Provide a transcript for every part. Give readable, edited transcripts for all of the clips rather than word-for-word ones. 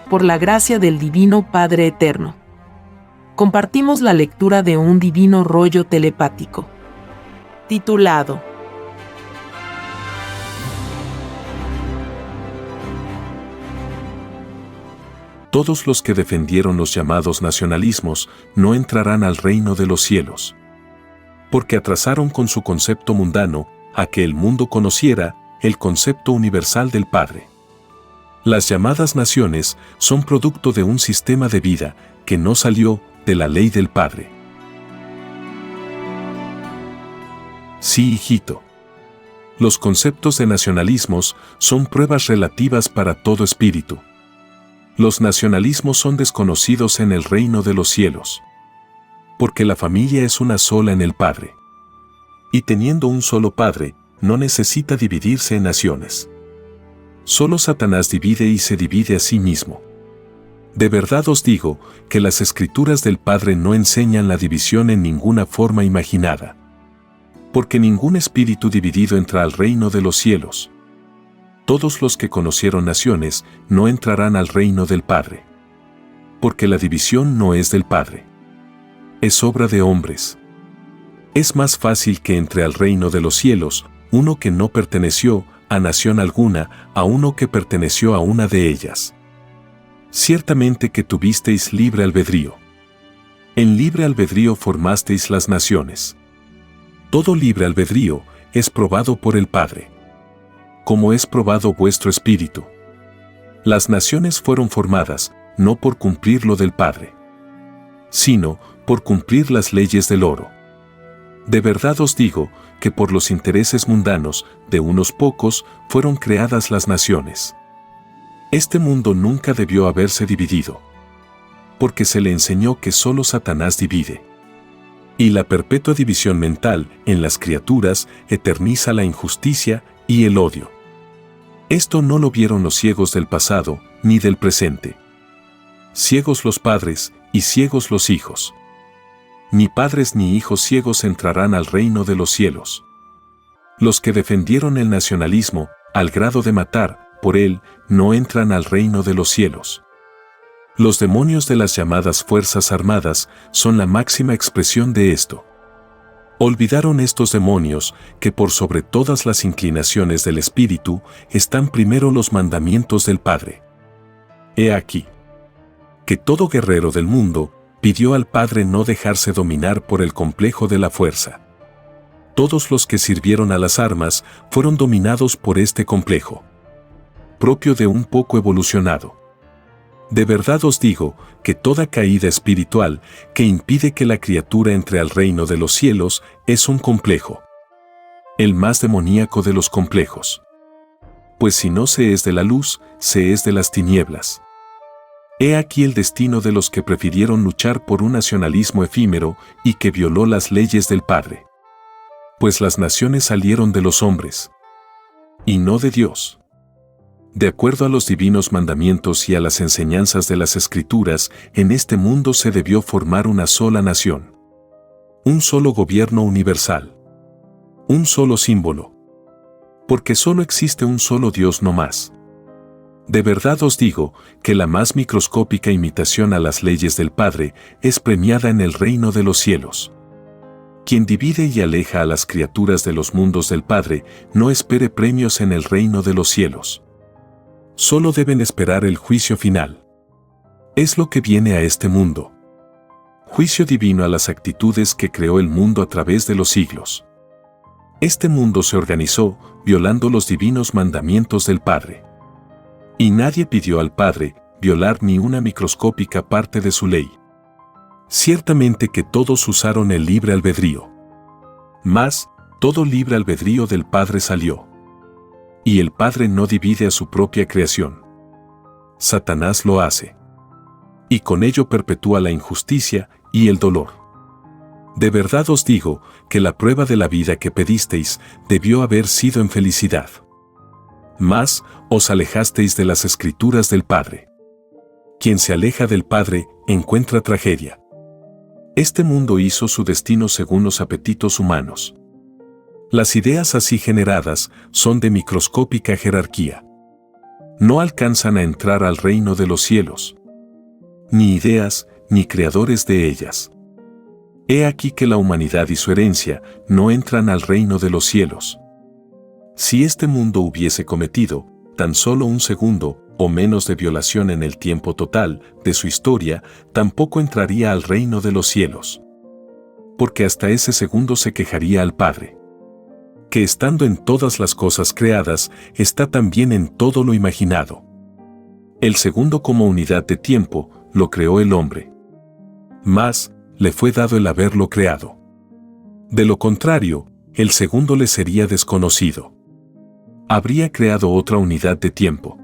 por la gracia del Divino Padre Eterno. Compartimos la lectura de un divino rollo telepático, titulado Todos los que defendieron los llamados nacionalismos no entrarán al reino de los cielos, porque atrasaron con su concepto mundano a que el mundo conociera el concepto universal del Padre. Las llamadas naciones son producto de un sistema de vida que no salió de la ley del Padre. Sí, hijito. Los conceptos de nacionalismos son pruebas relativas para todo espíritu. Los nacionalismos son desconocidos en el reino de los cielos, porque la familia es una sola en el Padre. Y teniendo un solo Padre, no necesita dividirse en naciones. Solo Satanás divide y se divide a sí mismo. De verdad os digo que las escrituras del Padre no enseñan la división en ninguna forma imaginada. Porque ningún espíritu dividido entra al reino de los cielos. Todos los que conocieron naciones no entrarán al reino del Padre. Porque la división no es del Padre. Es obra de hombres. Es más fácil que entre al reino de los cielos uno que no perteneció a nación alguna a uno que perteneció a una de ellas. Ciertamente que tuvisteis libre albedrío. En libre albedrío formasteis las naciones. Todo libre albedrío es probado por el Padre, como es probado vuestro espíritu. Las naciones fueron formadas no por cumplir lo del Padre, sino por cumplir las leyes del oro. De verdad os digo que por los intereses mundanos de unos pocos fueron creadas las naciones. Este mundo nunca debió haberse dividido, porque se le enseñó que solo Satanás divide. Y la perpetua división mental en las criaturas eterniza la injusticia y el odio. Esto no lo vieron los ciegos del pasado ni del presente. Ciegos los padres y ciegos los hijos. Ni padres ni hijos ciegos entrarán al reino de los cielos. Los que defendieron el nacionalismo, al grado de matar por él, no entran al reino de los cielos. Los demonios de las llamadas Fuerzas Armadas son la máxima expresión de esto. Olvidaron estos demonios que por sobre todas las inclinaciones del espíritu están primero los mandamientos del Padre. He aquí que todo guerrero del mundo pidió al Padre no dejarse dominar por el complejo de la fuerza. Todos los que sirvieron a las armas fueron dominados por este complejo, propio de un poco evolucionado. De verdad os digo que toda caída espiritual que impide que la criatura entre al reino de los cielos es un complejo, el más demoníaco de los complejos. Pues si no se es de la luz, se es de las tinieblas. He aquí el destino de los que prefirieron luchar por un nacionalismo efímero y que violó las leyes del Padre. Pues las naciones salieron de los hombres, y no de Dios. De acuerdo a los divinos mandamientos y a las enseñanzas de las Escrituras, en este mundo se debió formar una sola nación. Un solo gobierno universal. Un solo símbolo. Porque solo existe un solo Dios no más. De verdad os digo que la más microscópica imitación a las leyes del Padre es premiada en el reino de los cielos. Quien divide y aleja a las criaturas de los mundos del Padre no espere premios en el reino de los cielos. Solo deben esperar el juicio final. Es lo que viene a este mundo. Juicio divino a las actitudes que creó el mundo a través de los siglos. Este mundo se organizó violando los divinos mandamientos del Padre. Y nadie pidió al Padre violar ni una microscópica parte de su ley. Ciertamente que todos usaron el libre albedrío. Mas, todo libre albedrío del Padre salió. Y el Padre no divide a su propia creación. Satanás lo hace. Y con ello perpetúa la injusticia y el dolor. De verdad os digo que la prueba de la vida que pedisteis debió haber sido en felicidad. Mas, os alejasteis de las Escrituras del Padre. Quien se aleja del Padre encuentra tragedia. Este mundo hizo su destino según los apetitos humanos. Las ideas así generadas son de microscópica jerarquía. no alcanzan a entrar al reino de los cielos. Ni ideas, ni creadores de ellas. He aquí que la humanidad y su herencia no entran al reino de los cielos. Si este mundo hubiese cometido tan solo un segundo o menos de violación en el tiempo total de su historia, tampoco entraría al reino de los cielos. Porque hasta ese segundo se quejaría al Padre, que estando en todas las cosas creadas, está también en todo lo imaginado. El segundo como unidad de tiempo, lo creó el hombre. Mas, le fue dado el haberlo creado. De lo contrario, el segundo le sería desconocido. Habría creado otra unidad de tiempo.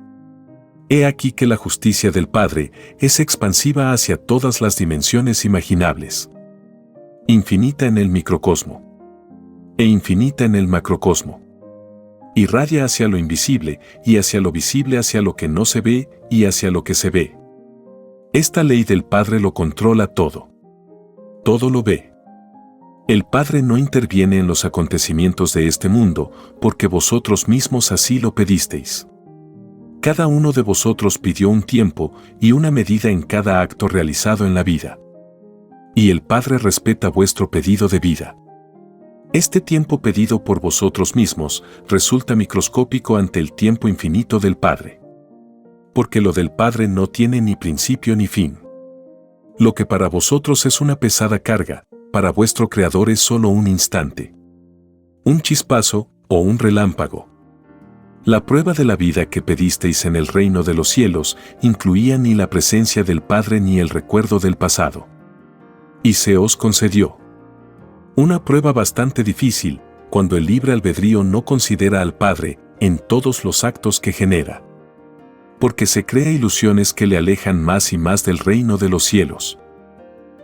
He aquí que la justicia del Padre es expansiva hacia todas las dimensiones imaginables. Infinita en el microcosmo. E infinita en el macrocosmo. Irradia hacia lo invisible y hacia lo visible, hacia lo que no se ve y hacia lo que se ve. Esta ley del Padre lo controla todo. Todo lo ve. El Padre no interviene en los acontecimientos de este mundo, porque vosotros mismos así lo pedisteis. Cada uno de vosotros pidió un tiempo y una medida en cada acto realizado en la vida. Y el Padre respeta vuestro pedido de vida. Este tiempo pedido por vosotros mismos resulta microscópico ante el tiempo infinito del Padre. Porque lo del Padre no tiene ni principio ni fin. Lo que para vosotros es una pesada carga, para vuestro Creador es solo un instante. Un chispazo o un relámpago. La prueba de la vida que pedisteis en el reino de los cielos incluía ni la presencia del Padre ni el recuerdo del pasado. Y se os concedió. Una prueba bastante difícil, cuando el libre albedrío no considera al Padre en todos los actos que genera. Porque se crea ilusiones que le alejan más y más del reino de los cielos.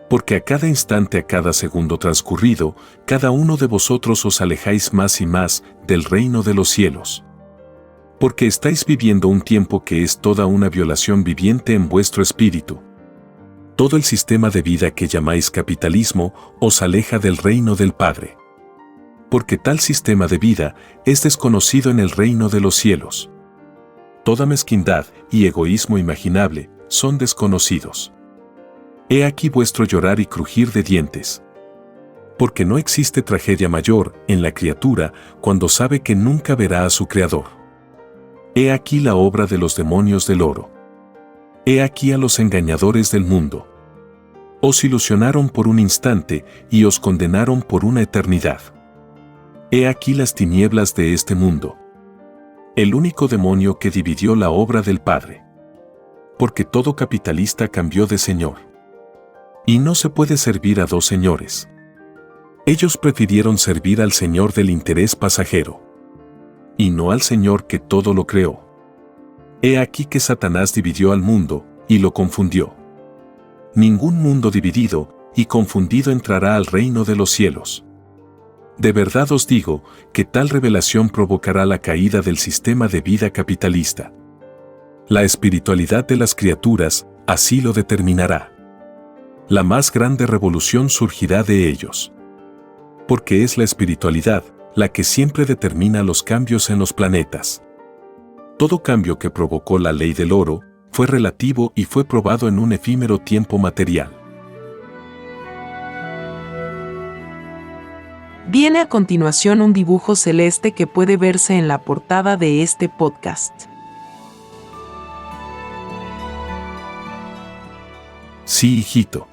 Porque a cada instante, a cada segundo transcurrido, cada uno de vosotros os alejáis más y más del reino de los cielos. Porque estáis viviendo un tiempo que es toda una violación viviente en vuestro espíritu. Todo el sistema de vida que llamáis capitalismo os aleja del reino del Padre. Porque tal sistema de vida es desconocido en el reino de los cielos. Toda mezquindad y egoísmo imaginable son desconocidos. He aquí vuestro llorar y crujir de dientes. Porque no existe tragedia mayor en la criatura cuando sabe que nunca verá a su Creador. He aquí la obra de los demonios del oro. He aquí a los engañadores del mundo. Os ilusionaron por un instante y os condenaron por una eternidad. He aquí las tinieblas de este mundo. El único demonio que dividió la obra del Padre. Porque todo capitalista cambió de señor. Y no se puede servir a dos señores. Ellos prefirieron servir al Señor del interés pasajero. Y no al Señor que todo lo creó. He aquí que Satanás dividió al mundo y lo confundió. Ningún mundo dividido y confundido entrará al reino de los cielos. De verdad os digo que tal revelación provocará la caída del sistema de vida capitalista. La espiritualidad de las criaturas así lo determinará. La más grande revolución surgirá de ellos. Porque es la espiritualidad la que siempre determina los cambios en los planetas. Todo cambio que provocó la ley del oro fue relativo y fue probado en un efímero tiempo material. Viene a continuación un dibujo celeste que puede verse en la portada de este podcast. Sí, hijito.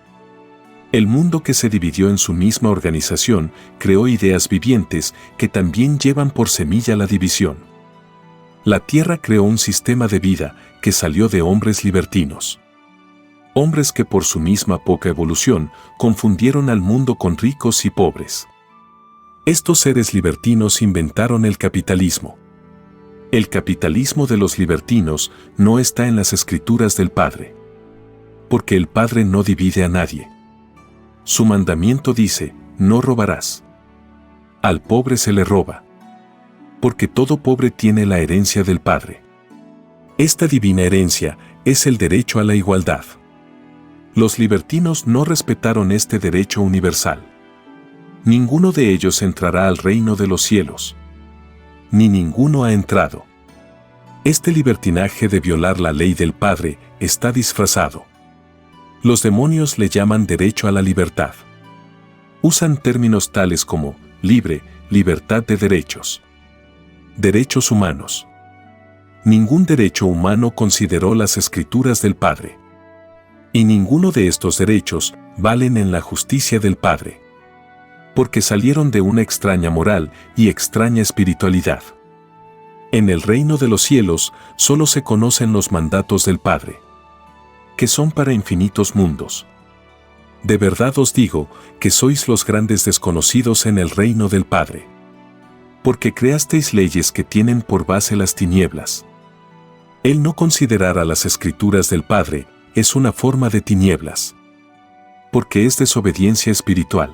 El mundo que se dividió en su misma organización creó ideas vivientes que también llevan por semilla la división. La Tierra creó un sistema de vida que salió de hombres libertinos. Hombres que por su misma poca evolución confundieron al mundo con ricos y pobres. Estos seres libertinos inventaron el capitalismo. El capitalismo de los libertinos no está en las escrituras del Padre. Porque el Padre no divide a nadie. Su mandamiento dice, no robarás. Al pobre se le roba. Porque todo pobre tiene la herencia del Padre. Esta divina herencia es el derecho a la igualdad. Los libertinos no respetaron este derecho universal. Ninguno de ellos entrará al reino de los cielos. Ni ninguno ha entrado. Este libertinaje de violar la ley del Padre está disfrazado. Los demonios le llaman derecho a la libertad. Usan términos tales como libre, libertad de derechos. Derechos humanos. Ningún derecho humano consideró las escrituras del Padre. Y ninguno de estos derechos valen en la justicia del Padre. Porque salieron de una extraña moral y extraña espiritualidad. En el reino de los cielos solo se conocen los mandatos del Padre, que son para infinitos mundos. De verdad os digo que sois los grandes desconocidos en el reino del Padre. Porque creasteis leyes que tienen por base las tinieblas. El no considerar a las escrituras del Padre es una forma de tinieblas. Porque es desobediencia espiritual.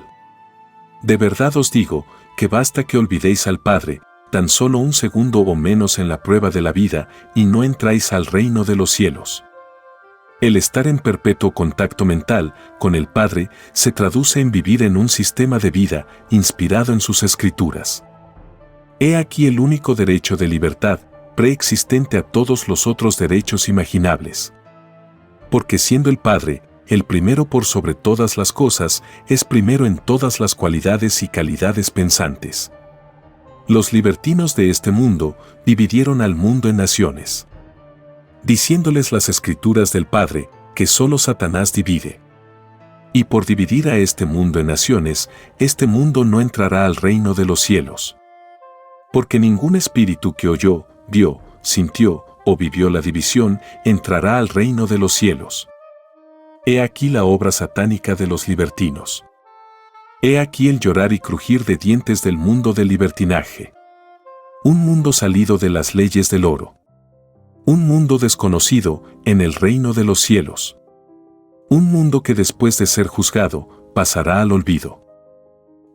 De verdad os digo que basta que olvidéis al Padre, tan solo un segundo o menos en la prueba de la vida, y no entráis al reino de los cielos. El estar en perpetuo contacto mental con el Padre se traduce en vivir en un sistema de vida inspirado en sus escrituras. He aquí el único derecho de libertad preexistente a todos los otros derechos imaginables. Porque siendo el Padre el primero por sobre todas las cosas, es primero en todas las cualidades y calidades pensantes. Los libertinos de este mundo dividieron al mundo en naciones, diciéndoles las escrituras del Padre, que solo Satanás divide. Y por dividir a este mundo en naciones, este mundo no entrará al reino de los cielos. Porque ningún espíritu que oyó, vio, sintió o vivió la división entrará al reino de los cielos. He aquí la obra satánica de los libertinos. He aquí el llorar y crujir de dientes del mundo del libertinaje. Un mundo salido de las leyes del oro. Un mundo desconocido en el reino de los cielos. Un mundo que después de ser juzgado, pasará al olvido.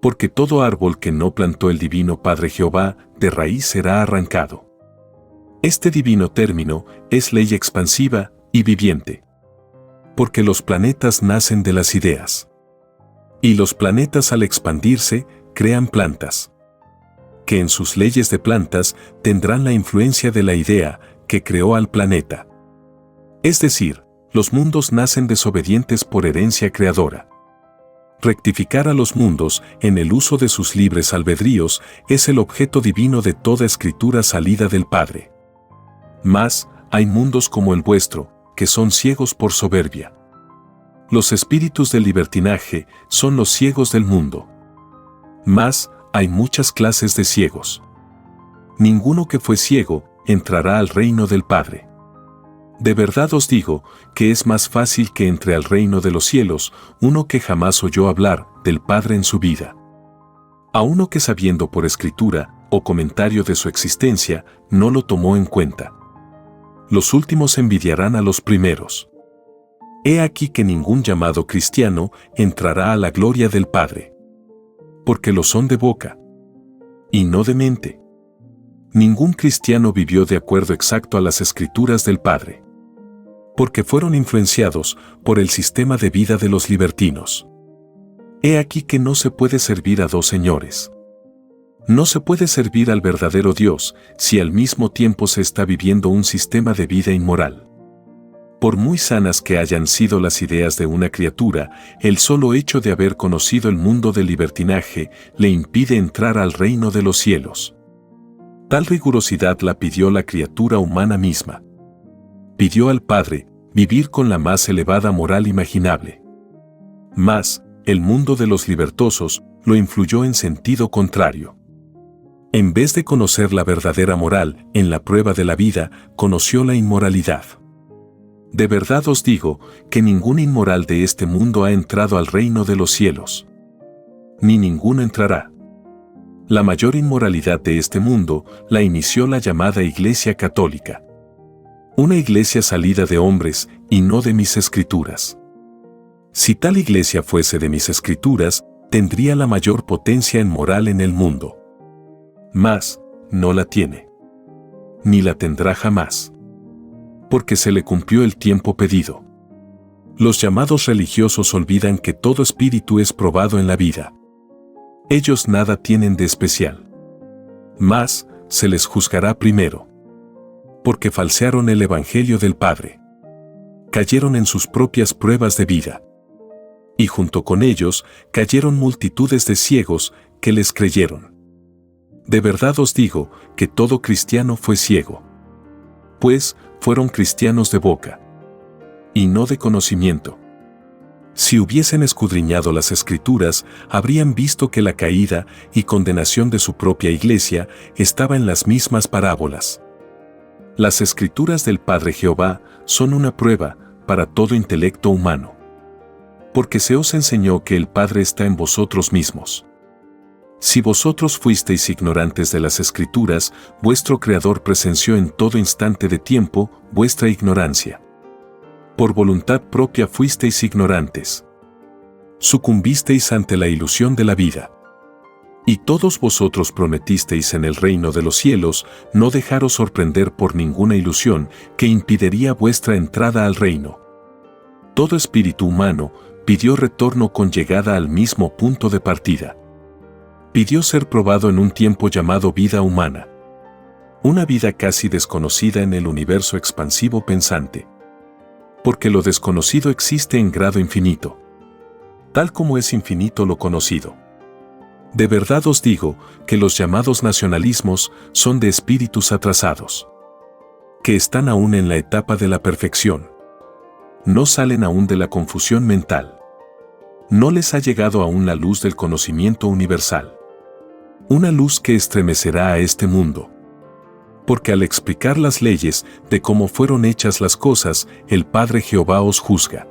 Porque todo árbol que no plantó el divino Padre Jehová, de raíz será arrancado. Este divino término es ley expansiva y viviente. Porque los planetas nacen de las ideas. Y los planetas al expandirse, crean plantas. Que en sus leyes de plantas tendrán la influencia de la idea que creó al planeta. Es decir, los mundos nacen desobedientes por herencia creadora. Rectificar a los mundos en el uso de sus libres albedríos es el objeto divino de toda escritura salida del Padre. Mas, hay mundos como el vuestro, que son ciegos por soberbia. Los espíritus del libertinaje son los ciegos del mundo. Mas, hay muchas clases de ciegos. Ninguno que fue ciego entrará al reino del Padre. De verdad os digo que es más fácil que entre al reino de los cielos uno que jamás oyó hablar del Padre en su vida, a uno que sabiendo por escritura o comentario de su existencia no lo tomó en cuenta. Los últimos envidiarán a los primeros. He aquí que ningún llamado cristiano entrará a la gloria del Padre. Porque lo son de boca, y no de mente. Ningún cristiano vivió de acuerdo exacto a las escrituras del Padre. Porque fueron influenciados por el sistema de vida de los libertinos. He aquí que no se puede servir a dos señores. No se puede servir al verdadero Dios si al mismo tiempo se está viviendo un sistema de vida inmoral. Por muy sanas que hayan sido las ideas de una criatura, el solo hecho de haber conocido el mundo del libertinaje le impide entrar al reino de los cielos. Tal rigurosidad la pidió la criatura humana misma. Pidió al Padre vivir con la más elevada moral imaginable. Mas, el mundo de los libertosos lo influyó en sentido contrario. En vez de conocer la verdadera moral en la prueba de la vida, conoció la inmoralidad. De verdad os digo que ningún inmoral de este mundo ha entrado al reino de los cielos. Ni ninguno entrará. La mayor inmoralidad de este mundo la inició la llamada Iglesia Católica. Una iglesia salida de hombres y no de mis escrituras. Si tal iglesia fuese de mis escrituras, tendría la mayor potencia en moral en el mundo. Mas, no la tiene. Ni la tendrá jamás. Porque se le cumplió el tiempo pedido. Los llamados religiosos olvidan que todo espíritu es probado en la vida. Ellos nada tienen de especial. Mas, se les juzgará primero. porque falsearon el Evangelio del Padre. Cayeron en sus propias pruebas de vida. Y junto con ellos cayeron multitudes de ciegos que les creyeron. De verdad os digo que todo cristiano fue ciego. Pues fueron cristianos de boca, y no de conocimiento. Si hubiesen escudriñado las Escrituras, habrían visto que la caída y condenación de su propia iglesia estaba en las mismas parábolas. Las Escrituras del Padre Jehová son una prueba para todo intelecto humano. Porque se os enseñó que el Padre está en vosotros mismos. Si vosotros fuisteis ignorantes de las Escrituras, vuestro Creador presenció en todo instante de tiempo vuestra ignorancia. Por voluntad propia fuisteis ignorantes. Sucumbisteis ante la ilusión de la vida. Y todos vosotros prometisteis en el reino de los cielos no dejaros sorprender por ninguna ilusión que impediría vuestra entrada al reino. Todo espíritu humano pidió retorno con llegada al mismo punto de partida. Pidió ser probado en un tiempo llamado vida humana. Una vida casi desconocida en el universo expansivo pensante. Porque lo desconocido existe en grado infinito. Tal como es infinito lo conocido. De verdad os digo que los llamados nacionalismos son de espíritus atrasados. Que están aún en la etapa de la perfección. No salen aún de la confusión mental. No les ha llegado aún la luz del conocimiento universal. Una luz que estremecerá a este mundo. Porque al explicar las leyes de cómo fueron hechas las cosas, el Padre Jehová os juzga.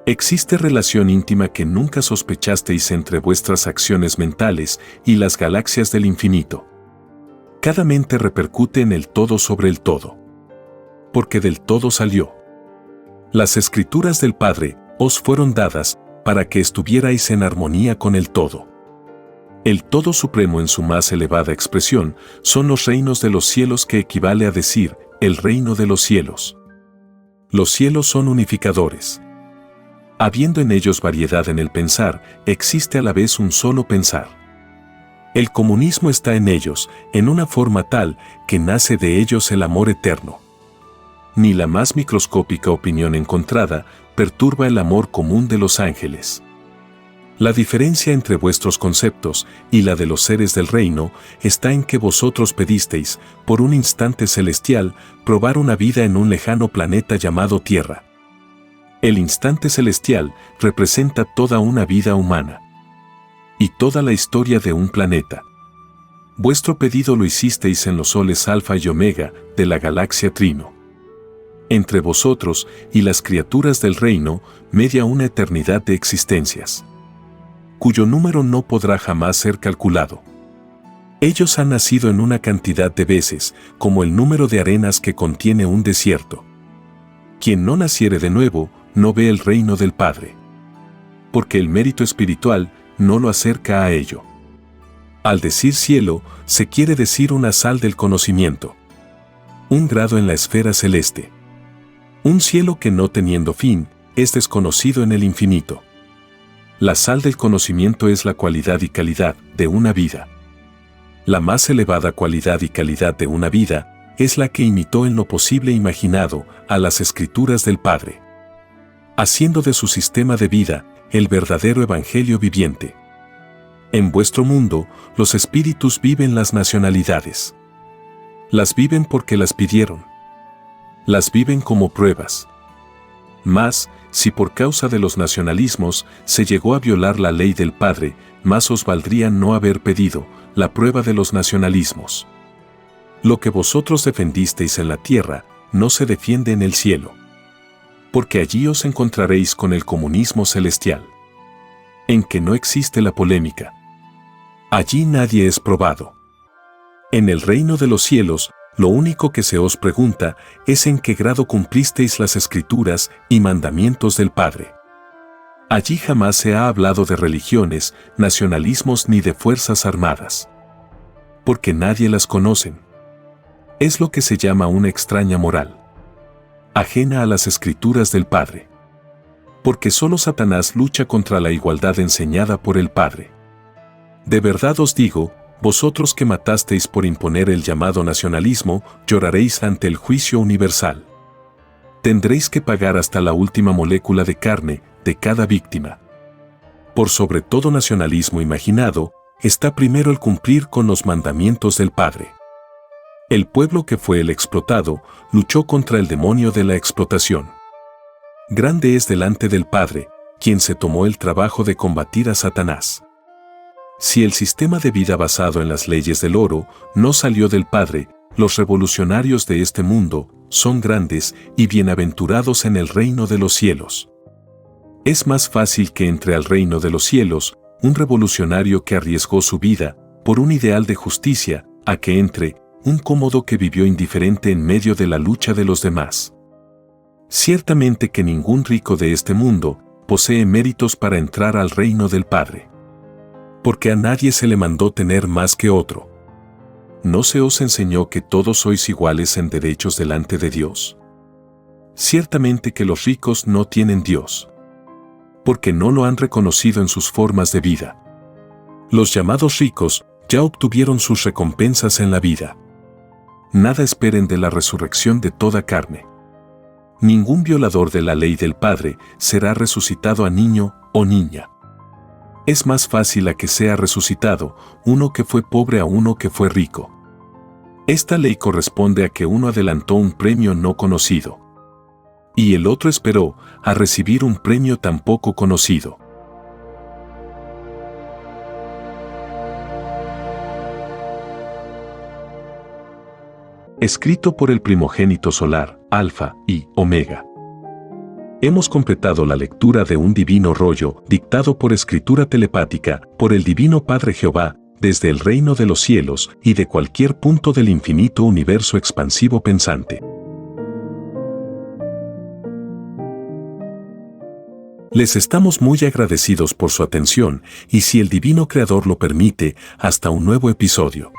Existe relación íntima que nunca sospechasteis entre vuestras acciones mentales y las galaxias del infinito. Cada mente repercute en el todo sobre el todo. Porque del todo salió. Las Escrituras del Padre os fueron dadas para que estuvierais en armonía con el todo. El todo supremo en su más elevada expresión son los reinos de los cielos, que equivale a decir el reino de los cielos. Los cielos son unificadores. Habiendo en ellos variedad en el pensar, existe a la vez un solo pensar. El comunismo está en ellos, en una forma tal que nace de ellos el amor eterno. Ni la más microscópica opinión encontrada perturba el amor común de los ángeles. La diferencia entre vuestros conceptos y la de los seres del reino está en que vosotros pedisteis, por un instante celestial, probar una vida en un lejano planeta llamado Tierra. El instante celestial representa toda una vida humana. Y toda la historia de un planeta. Vuestro pedido lo hicisteis en los soles Alfa y Omega de la galaxia Trino. Entre vosotros y las criaturas del reino media una eternidad de existencias, cuyo número no podrá jamás ser calculado. Ellos han nacido en una cantidad de veces, como el número de arenas que contiene un desierto. Quien no naciere de nuevo, no ve el reino del Padre. Porque el mérito espiritual no lo acerca a ello. Al decir cielo, se quiere decir una sal del conocimiento. Un grado en la esfera celeste. Un cielo que no teniendo fin, es desconocido en el infinito. La sal del conocimiento es la cualidad y calidad de una vida. La más elevada cualidad y calidad de una vida es la que imitó en lo posible imaginado a las Escrituras del Padre, haciendo de su sistema de vida el verdadero evangelio viviente. En vuestro mundo, los espíritus viven las nacionalidades. Las viven porque las pidieron. Las viven como pruebas. Mas, si por causa de los nacionalismos se llegó a violar la ley del Padre, más os valdría no haber pedido la prueba de los nacionalismos. Lo que vosotros defendisteis en la tierra, no se defiende en el cielo. Porque allí os encontraréis con el comunismo celestial, en que no existe la polémica. Allí nadie es probado. En el reino de los cielos, lo único que se os pregunta es en qué grado cumplisteis las Escrituras y mandamientos del Padre. Allí jamás se ha hablado de religiones, nacionalismos ni de fuerzas armadas. Porque nadie las conoce. Es lo que se llama una extraña moral, ajena a las Escrituras del Padre. Porque solo Satanás lucha contra la igualdad enseñada por el Padre. De verdad os digo, vosotros que matasteis por imponer el llamado nacionalismo, lloraréis ante el juicio universal. Tendréis que pagar hasta la última molécula de carne de cada víctima. Por sobre todo nacionalismo imaginado, está primero el cumplir con los mandamientos del Padre. El pueblo que fue el explotado luchó contra el demonio de la explotación. Grande es delante del Padre, quien se tomó el trabajo de combatir a Satanás. Si el sistema de vida basado en las leyes del oro no salió del Padre, los revolucionarios de este mundo son grandes y bienaventurados en el reino de los cielos. Es más fácil que entre al reino de los cielos un revolucionario que arriesgó su vida por un ideal de justicia, a que entre un cómodo que vivió indiferente en medio de la lucha de los demás. Ciertamente que ningún rico de este mundo posee méritos para entrar al reino del Padre. Porque a nadie se le mandó tener más que otro. ¿No se os enseñó que todos sois iguales en derechos delante de Dios? Ciertamente que los ricos no tienen Dios, porque no lo han reconocido en sus formas de vida. Los llamados ricos ya obtuvieron sus recompensas en la vida. Nada esperen de la resurrección de toda carne. Ningún violador de la ley del Padre será resucitado a niño o niña. Es más fácil a que sea resucitado uno que fue pobre a uno que fue rico. Esta ley corresponde a que uno adelantó un premio no conocido, y el otro esperó a recibir un premio tan poco conocido. Escrito por el primogénito solar, Alfa y Omega. Hemos completado la lectura de un divino rollo, dictado por escritura telepática, por el Divino Padre Jehová, desde el reino de los cielos y de cualquier punto del infinito universo expansivo pensante. Les estamos muy agradecidos por su atención y, si el Divino Creador lo permite, hasta un nuevo episodio.